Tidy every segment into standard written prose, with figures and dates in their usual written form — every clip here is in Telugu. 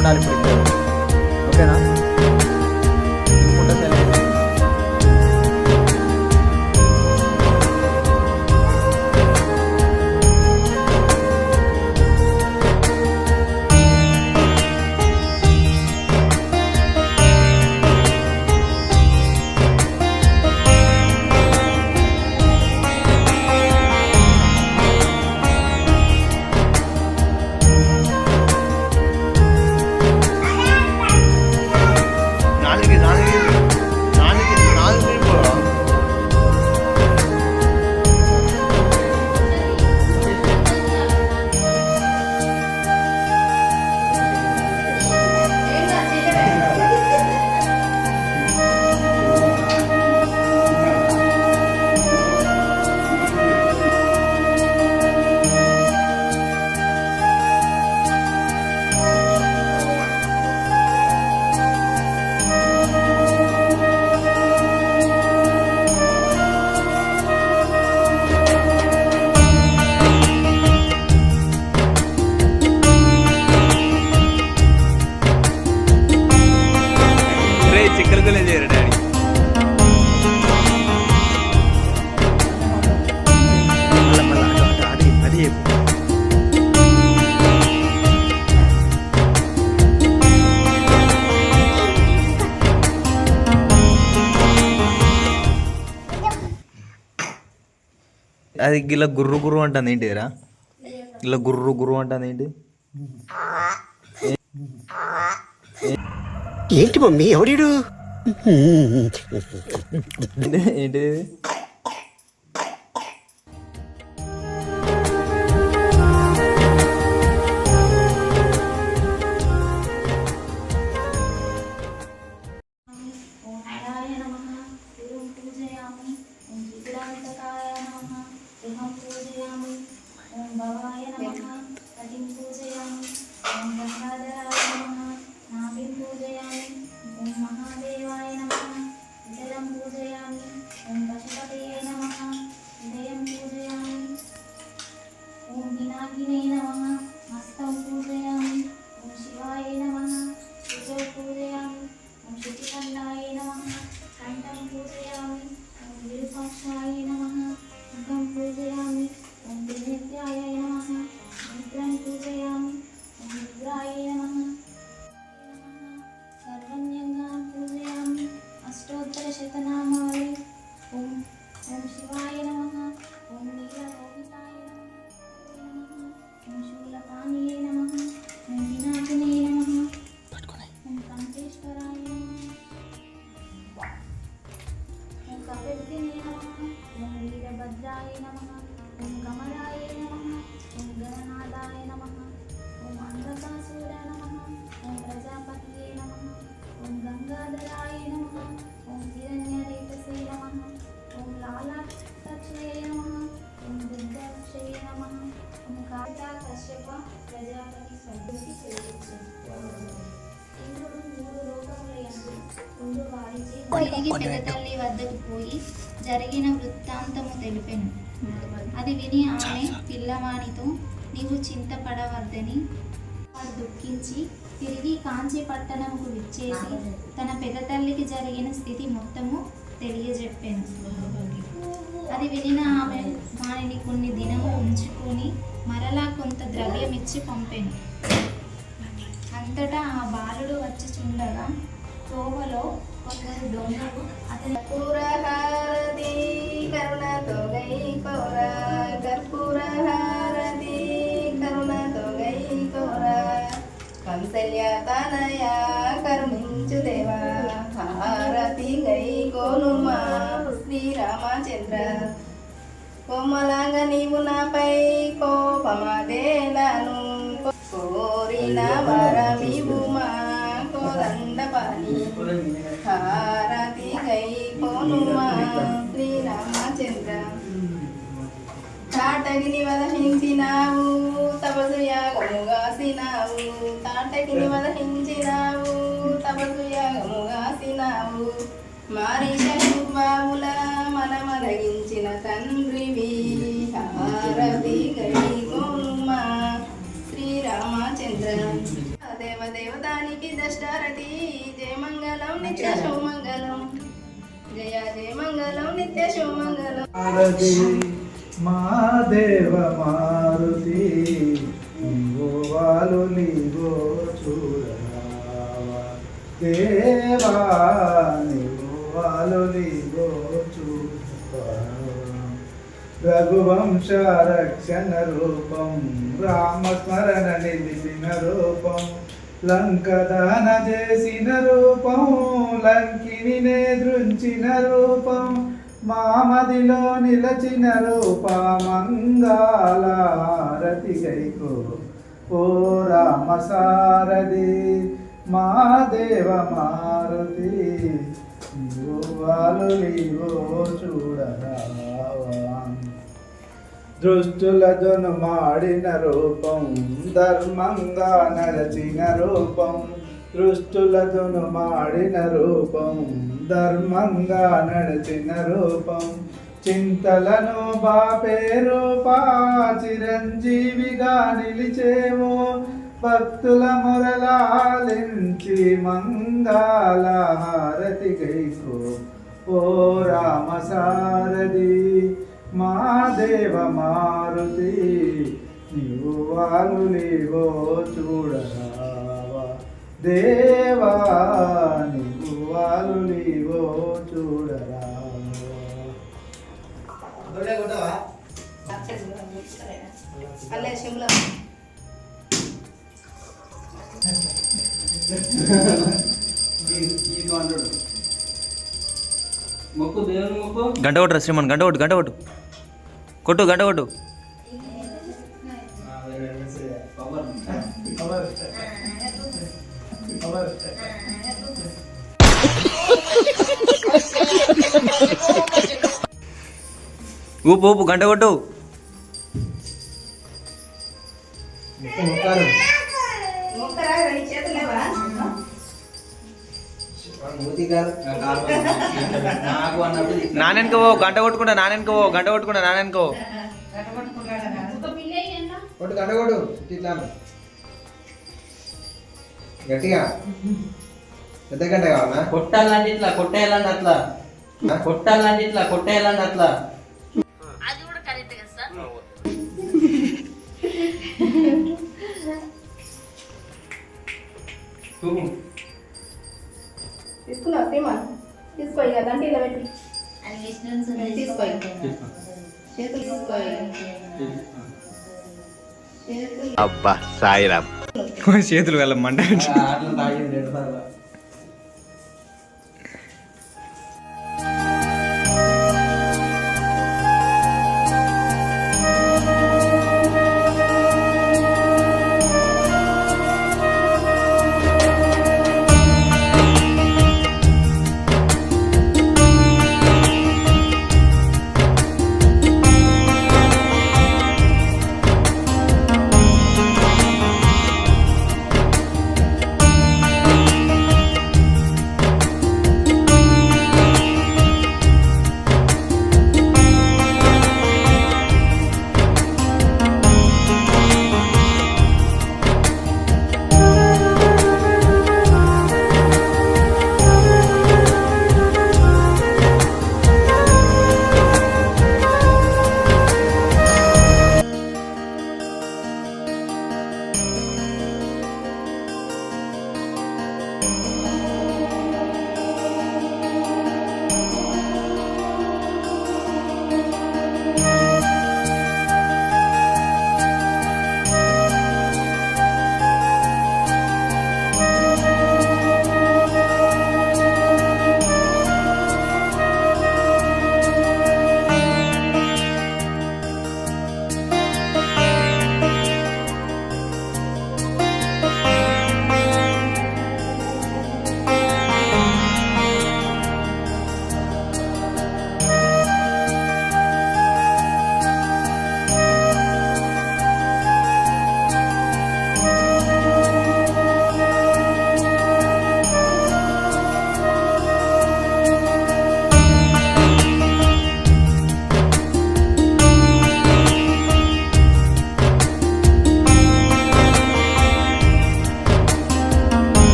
ఉండాలి ఇప్పుడు ఇద్దరు. ఓకేనా? చిక్కలతోనే చేయరు డాడీ. అది అది ఇలా గుర్రు గుర్రు అంటుంది ఏంటిరా? ఇలా గుర్రు గుర్రు అంటుంది ఏంటి? ఏంటి మమ్మీ ఎవడీడు? ఏంటి తిరిగి పెద్దతల్లి వద్దకు పోయి జరిగిన వృత్తాంతము తెలిపెను. అది విని ఆమె పిల్లవానితో నీవు చింతపడవద్దని వాడు దుఃఖించి తిరిగి కాంచి పట్టణముకు విచ్చేసి తన పెద్దతల్లికి జరిగిన స్థితి మొత్తము తెలియజెప్పాను. అది వినిన ఆమె వానిని కొన్ని దినము ఉంచుకొని మరలా కొంత ద్రవ్యం ఇచ్చి పంపాను. అంతటా ఆ బాలుడు వచ్చి చుండగా తోవలో కొందరు దొంగలు అతని కర్పూరహారతి కరుణతో గైకోరా కర్పూరహారతి కరుణతో గైకోరా కంసల్య తనయ కరుణించు దేవా హారతి గైకోనుమా శ్రీరామచంద్ర కోమలంగా నీవు నాపై కోపమదేలను కోరిన వరమివుమా కోదండపాణి హారతి గైకోనుమా శ్రీరామచంద్ర తాటగిని వదహించినావు తపసు యాగముగాసినావు తాటగిని వదహించినావు తపసు యాగముగాసినావు మారీషుబావుల మనమదగించిన తండ్రివి హారతి గైకోనుమా శ్రీరామచంద్ర దేవ దేవతానికి దష్టారతి జయ మంగళం నిత్య శుభమంగళం జయ జయ మంగళం నిత్య శుభమంగళం మారుతి మా దేవ మారుతి నీవో వాలు నీవో చూడరావా దేవా నీవో వాలు నీవో చూడరావా రఘువంశ రక్షణ రూపం రామస్మరణ నిలిపిన రూపం లంకదాన చేసిన రూపం లంకిని దృంచిన రూపం మామదిలో నిలచిన రూప మంగళారతి గైకో ఓ రామ సారథి మా దేవ మారుతి నీవో వాలు నీవో చూడరావా దృష్టులతోను మాడిన రూపం ధర్మంగా నడచిన రూపం దృష్టులతోను మాడిన రూపం ధర్మంగా నడిచిన రూపం చింతలను బాపే రూపా చిరంజీవిగా నిలిచేవో భక్తుల మురళాలించి మంగళ హారతి గైకో ఓ రామ సారథి మా దేవ మారుతి నీవు వాలు నీవో చూడరావా దేవా నీవు వాలు నీవో చూడరావా అల్లే శిమ్లా మొక్కు దేవుని మొక్కు గంట కొట్టురా శ్రీమన్ గంట కొట్టు గంట కొట్టు కొట్టు గంట కొట్టు ఊపు ఊపు గంట కొట్టు మొక్కరా రెండు చేతులు లేవా నాకు అన్నప్పుడు నానెనక ఓ గంట కొట్టుకుంటా నానెనక ఓ గంట కొట్టుకుంటా నానెనక ఓ కొట్టు గంట కొట్టు ఇట్లా గట్టిగా పెద్ద గంట కావాలా కొట్టాలంటే ఇట్లా కొట్టేయాలంటే అట్లా కొట్టాలంటే ఇట్లా కొట్టేయాలంటే అట్లా తీసుకున్నావు సీమా తీసుకో ఇక దండి ఇలా పెట్టి తీసుకో చేతులు తీసుకో చేతులు అబ్బా సాయిరామ్ చేతులు వెళ్ళమంట ఆటలు తాగింది 2 సార్లు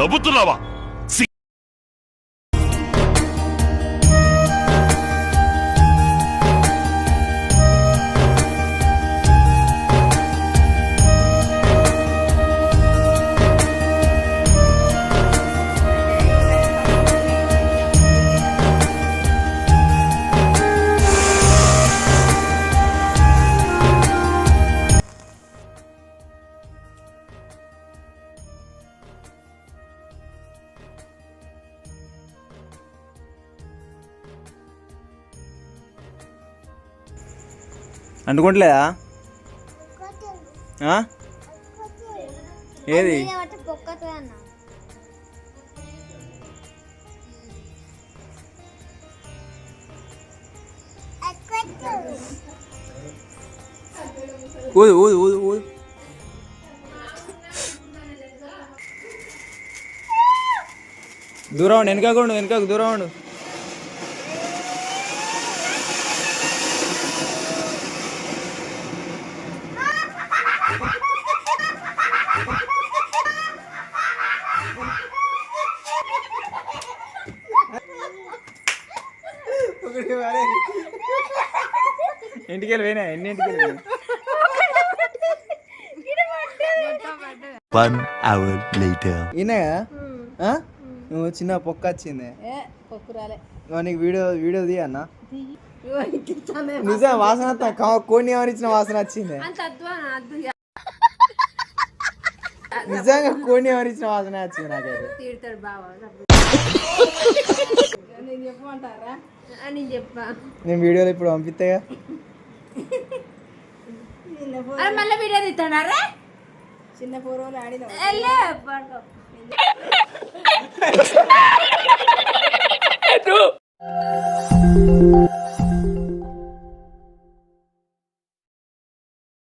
నవ్వుతున్నావా? అంటుకోవట్లేదా? ఏది ఊదు ఊదు ఊదు ఊదు. దూరం ఉండు, వెనకకు ఉండు, వెనకకు దూరం ఉండు. ఇంటికి వెళ్ళి పోయినా ఎన్నింటికి వెళ్ళి 1 hour later. ఈయనే కదా నువ్వు చిన్న పొక్క వచ్చింది పొక్కురాలే నీకు వీడియో తీయన్న నిజం వాసన కోడిని ఎవరిచ్చిన వాసన వచ్చింది నిజంగా కోడిని ఎవరిచ్చిన వాసన వచ్చింది నాకైతే తీడతాడు బావా నేను చెప్పమంటారా నేను చెప్పా నేను వీడియోలో ఇప్పుడు పంపిస్తాగా మళ్ళీ వీడియో తీస్తాడారా చిన్న పూర్వలు ఆడిన